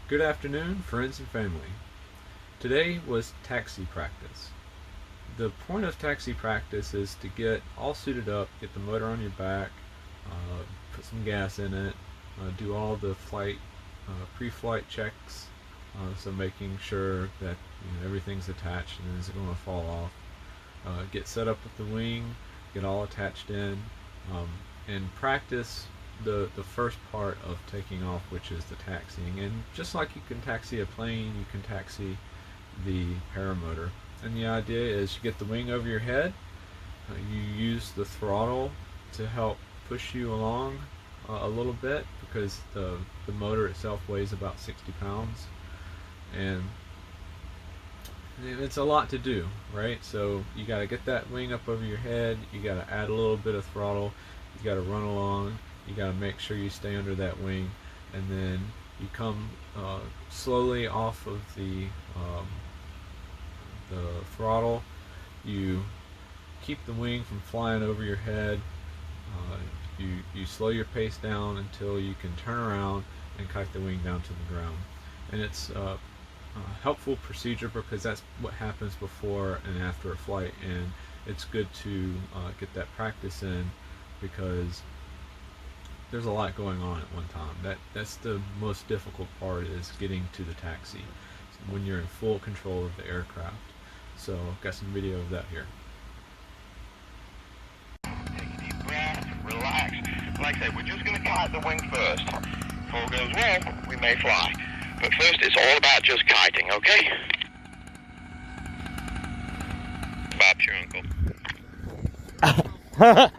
Good afternoon, friends and family. Today was taxi practice. The point of taxi practice is to get all suited up, get the motor on your back, put some gas in it, do all the pre-flight checks, so making sure that everything's attached and isn't going to fall off. Get set up with the wing, get all attached in, and practice the first part of taking off, which is the taxiing. And just like you can taxi a plane, you can taxi the paramotor. And the idea is you get the wing over your head, you use the throttle to help push you along a little bit, because the motor itself weighs about 60 pounds, and it's a lot to do, right? So you got to get that wing up over your head, you got to add a little bit of throttle, you got to run along, you got to make sure you stay under that wing, and then you come slowly off of the throttle. You keep the wing from flying over your head. You slow your pace down until you can turn around and kite the wing down to the ground. And it's a helpful procedure because that's what happens before and after a flight, and it's good to get that practice in, because there's a lot going on at one time. That's the most difficult part, is getting to the taxi when you're in full control of the aircraft. So I've got some video of that here. Take a deep breath, relax. Like I said, we're just going to kite the wing first. If all goes well, we may fly. But first, it's all about just kiting, okay? Bob's your uncle. Okay,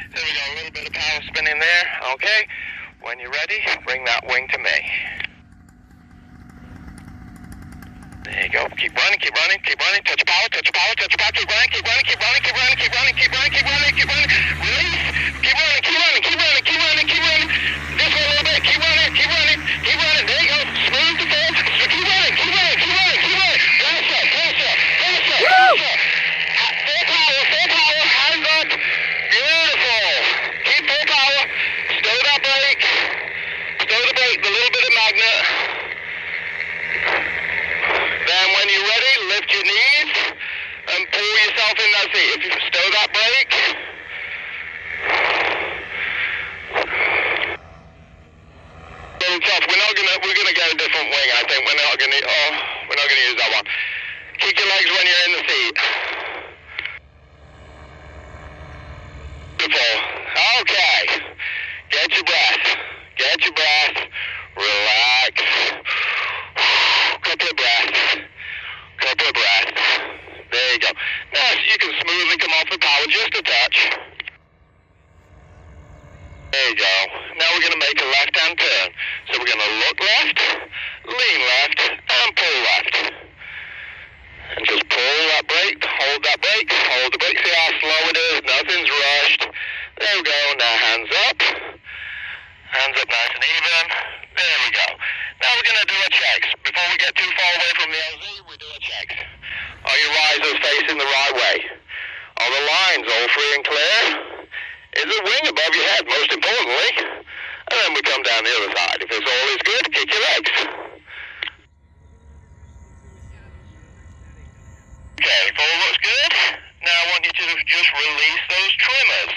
so we got a little bit of power spinning there, okay? When you're ready, bring that wing to me. There you go. Keep running, keep running, keep running. Touch power, touch power, touch power. Keep running, keep running, keep running, keep running, keep running, keep running, keep running, keep running. Release. Keep running, keep running, keep running, keep running, keep running. This way a little bit. Keep running, keep running, keep running. There you go. Smooth to full. So keep running, keep running, keep running, keep running. Pressure, pressure, pressure, pressure. Full power, full power. Hands up. Beautiful. Keep full power. Stow that brake. Stow the brake. The little bit of magnet. Then when you're ready, lift your knees and pull yourself in that seat. If you stow that brake. Little tough. We're gonna get a different wing, I think. We're not gonna use that one. Kick your legs when you're in the seat. Beautiful. Okay. Get your breath. Get your breath. Relax. Couple of breaths. Couple of breaths. There you go. Now you can smoothly come off the power just a touch. There you go. Now we're going to make a left-hand turn. So we're going to look left, lean left, and pull left. And just pull that brake, hold that brake, hold the brake. See how slow it is? Nothing's rushed. There we go. Now hands up. Hands up nice and even. There we go. Now we're going to do a checks. Before we get too far away from the LZ, we do a checks. Are your risers facing the right way? Are the lines all free and clear? Is the wing above your head, most importantly? And then we come down the other side. If it's all is good, kick your legs. Okay, if all looks good, now I want you to just release those trimmers.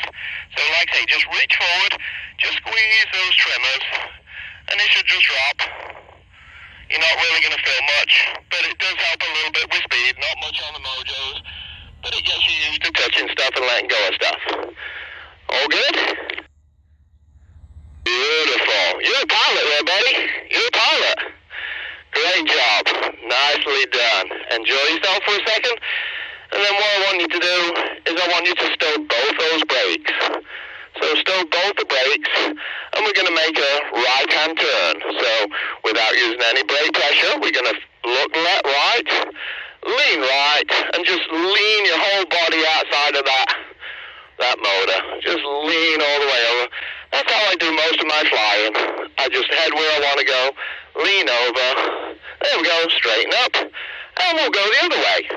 So like I say, just reach forward, just squeeze those trimmers, and it should just drop. You're not really going to feel much, but it does help a little bit with speed, not much on the mojos, but it gets you used to touching stuff and letting go of stuff. All good? Beautiful. You're a pilot there, buddy. You're a pilot. Great job. Nicely done. Enjoy yourself for a second. And then what I want you to do is I want you to stow both those brakes. So stow both the brakes, and we're going to make a right-hand turn. So without using any brake pressure, we're going to look left, right, lean right, and just lean your whole body outside of that motor. Just lean all the way over. That's how I do most of my flying. I just head where I want to go, lean over. There we go, straighten up, and we'll go the other way.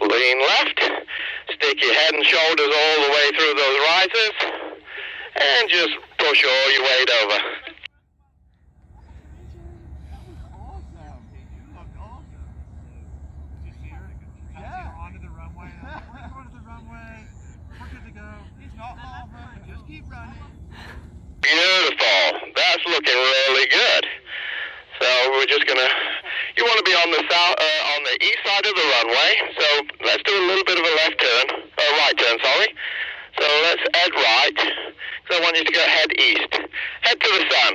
Lean left, stick your head and shoulders all the way through those risers, and just push all your weight over. Beautiful. That's looking really good. So we're just gonna. You want to be on the on the east side of the runway. So let's do a little bit of a left turn, right turn. Sorry. So let's head right. So I want you to go head east. Head to the sun.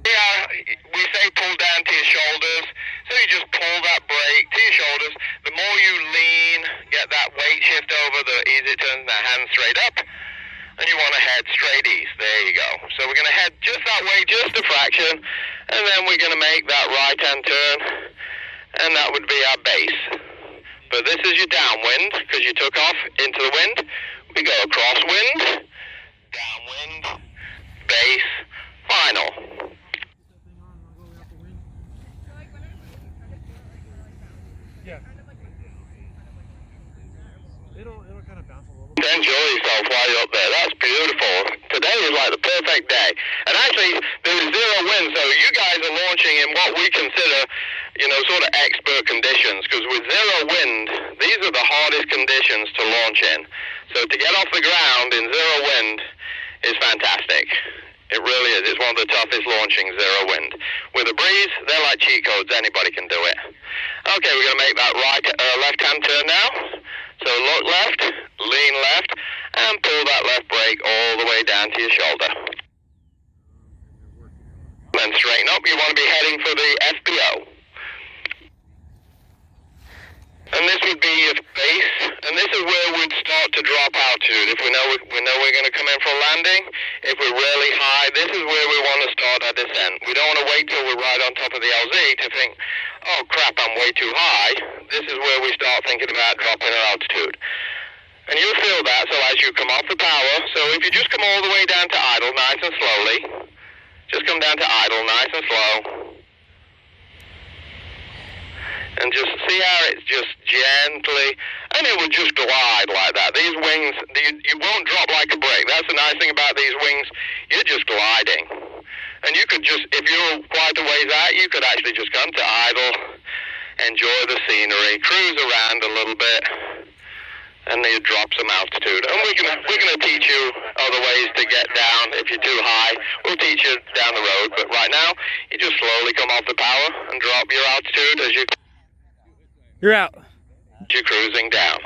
Yeah, we say pull down to your shoulders. So you just pull that brake to your shoulders. The more you lean, get that weight shift over, the easier it turns that hand straight up. And you want to head straight east. There you go. So we're going to head just that way, just a fraction. And then we're going to make that right-hand turn. And that would be our base. But this is your downwind, because you took off into the wind. We go across wind, downwind, base, final. It'll kind of bounce a little bit. Enjoy yourself while you're up there. That's beautiful. Today is like the perfect day. And actually, there's zero wind, so you guys are launching in what we consider, sort of expert conditions. Because with zero wind, these are the hardest conditions to launch in. So to get off the ground in zero wind is fantastic. It really is. It's one of the toughest launching, zero wind. With a breeze, they're like cheat codes. Anybody can do it. Okay, we're going to make that left-hand turn now. So look left, lean left, and pull that left brake all the way down to your shoulder. Then straighten up. You want to be heading for the FBO. And this would be your base, and this is where we'd start to drop altitude. If we know we're going to come in for a landing, if we're really high, this is where we want to start our descent. We don't want to wait till we're right on top of the LZ to think, oh crap, I'm way too high. This is where we start thinking about dropping our altitude. And you'll feel that, so as you come off the power, so if you just come all the way down to idle, nice and slowly, just come down to idle, nice and slow. And just see how it's just gently, and it will just glide like that. These wings, you won't drop like a brick. That's the nice thing about these wings. You're just gliding. And you could just, if you're quite a ways out, you could actually just come to idle, enjoy the scenery, cruise around a little bit, and then you drop some altitude. And we're gonna teach you other ways to get down. If you're too high, we'll teach you down the road. But right now, you just slowly come off the power and drop your altitude as you're out. You're cruising down.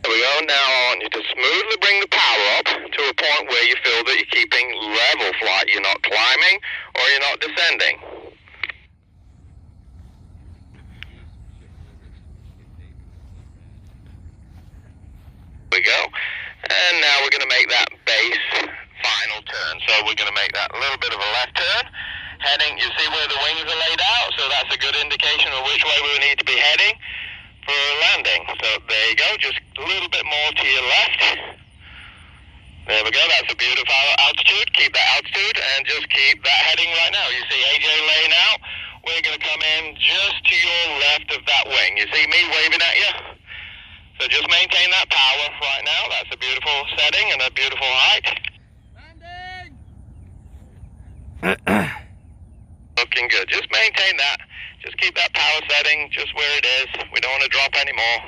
There we go. Now I want you to smoothly bring the power up to a point where you feel that you're keeping level flight. You're not climbing or you're not descending. There we go. And now we're going to make that base final turn. So we're going to make that a little bit of a left turn. Heading, you see where the wings are laid out, so that's a good indication of which way we need to be heading for landing. So there you go, just a little bit more to your left. There we go, that's a beautiful altitude. Keep that altitude and just keep that heading right now. You see AJ laying out. We're going to come in just to your left of that wing. You see me waving at you? So just maintain that power right now. That's a beautiful setting and a beautiful height. Landing! Looking good. Just maintain that. Just keep that power setting just where it is. We don't want to drop any more.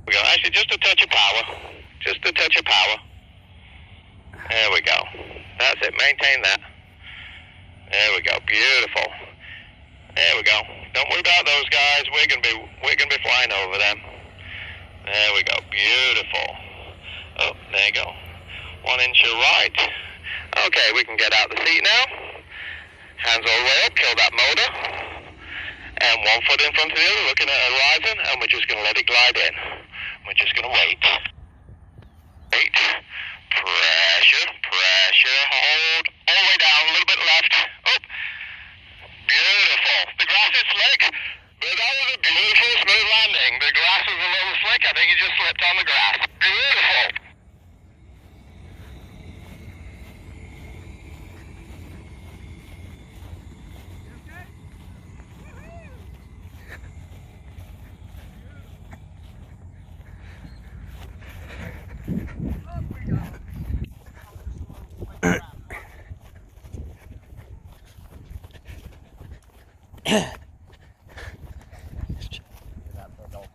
We go. Actually, just a touch of power. Just a touch of power. There we go. That's it. Maintain that. There we go. Beautiful. There we go. Don't worry about those guys. We're gonna be flying over them. There we go. Beautiful. Oh, there you go. 1 inch to right. Okay, we can get out the seat now. Hands all the way up, kill that motor. And 1 foot in front of the other, looking at the horizon, and we're just going to let it glide in. We're just going to wait. Wait. Pressure, pressure, hold. All the way down, a little bit left. Up. Beautiful. The grass is slick, but that was a beautiful, smooth landing. The grass was a little slick. I think you just slipped on the grass. Beautiful.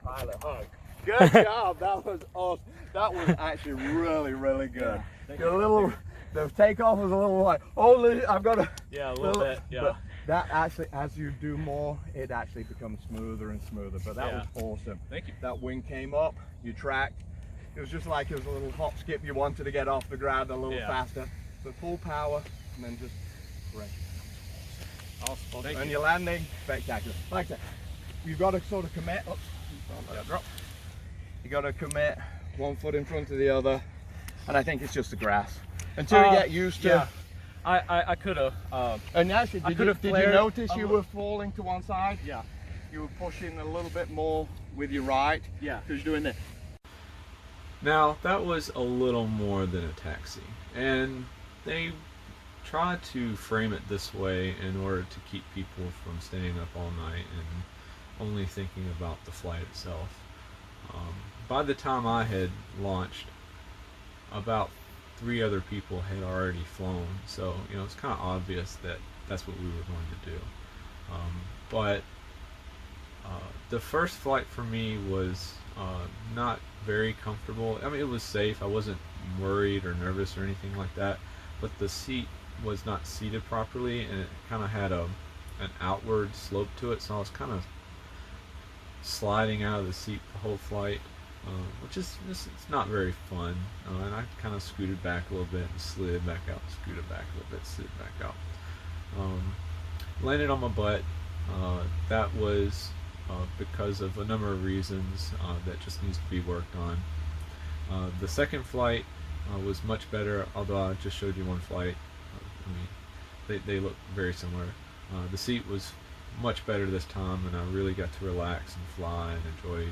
Pilot hug. Good job. That was awesome. That was actually really good. Yeah, the takeoff was a little like, holy, I've got to. Yeah, a little bit. Yeah. But that actually, as you do more, it actually becomes smoother and smoother. But that was awesome. Thank you. That wing came up, you tracked. It was just like it was a little hop skip. You wanted to get off the ground a little faster. But full power, and then just right. Awesome. And Thank you. your landing, spectacular. Like that. You've got to sort of commit. Oops, drop. You got to commit one foot in front of the other, and I think it's just the grass until you get used to. Yeah. I could have. And actually, did you notice you were falling to one side? Yeah. You were pushing a little bit more with your right. Yeah. Because you're doing this. Now, that was a little more than a taxi, and they try to frame it this way in order to keep people from staying up all night and only thinking about the flight itself. By the time I had launched, about 3 other people had already flown, so it's kind of obvious that that's what we were going to do. But the first flight for me was not very comfortable. I mean, it was safe. I wasn't worried or nervous or anything like that, but the seat was not seated properly, and it kind of had an outward slope to it, so I was kind of sliding out of the seat the whole flight, which is it's not very fun. And I kind of scooted back a little bit and slid back out, scooted back a little bit, slid back out. Landed on my butt. That was because of a number of reasons that just needs to be worked on. The second flight was much better, although I just showed you one flight. I mean, they look very similar. The seat was much better this time, and I really got to relax and fly and enjoy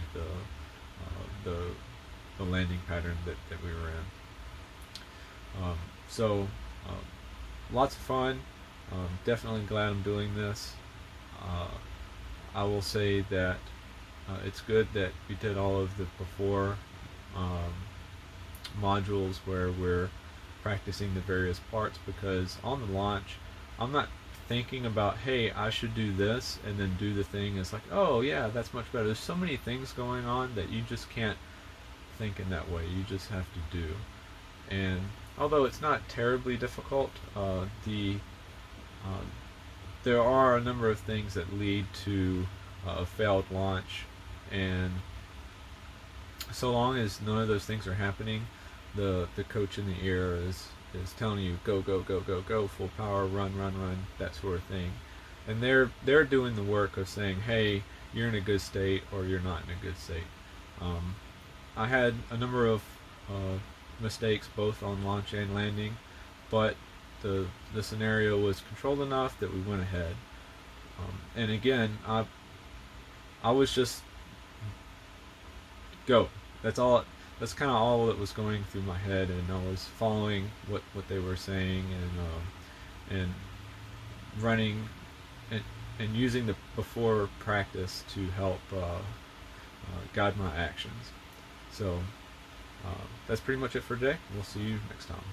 the landing pattern that we were in. So lots of fun. Definitely glad I'm doing this. I will say that it's good that we did all of the before modules where we're practicing the various parts, because on the launch I'm not thinking about, hey, I should do this and then do the thing. It's like, oh yeah, that's much better. There's so many things going on that you just can't think in that way. You just have to do. And although it's not terribly difficult, there are a number of things that lead to a failed launch, and so long as none of those things are happening, the coach in the air is telling you go, full power, run, that sort of thing. And they're doing the work of saying, hey, you're in a good state or you're not in a good state. I had a number of mistakes both on launch and landing, but the scenario was controlled enough that we went ahead. And again, I was just go. That's kind of all that was going through my head, and I was following what they were saying, and running and using the before practice to help guide my actions. So that's pretty much it for today. We'll see you next time.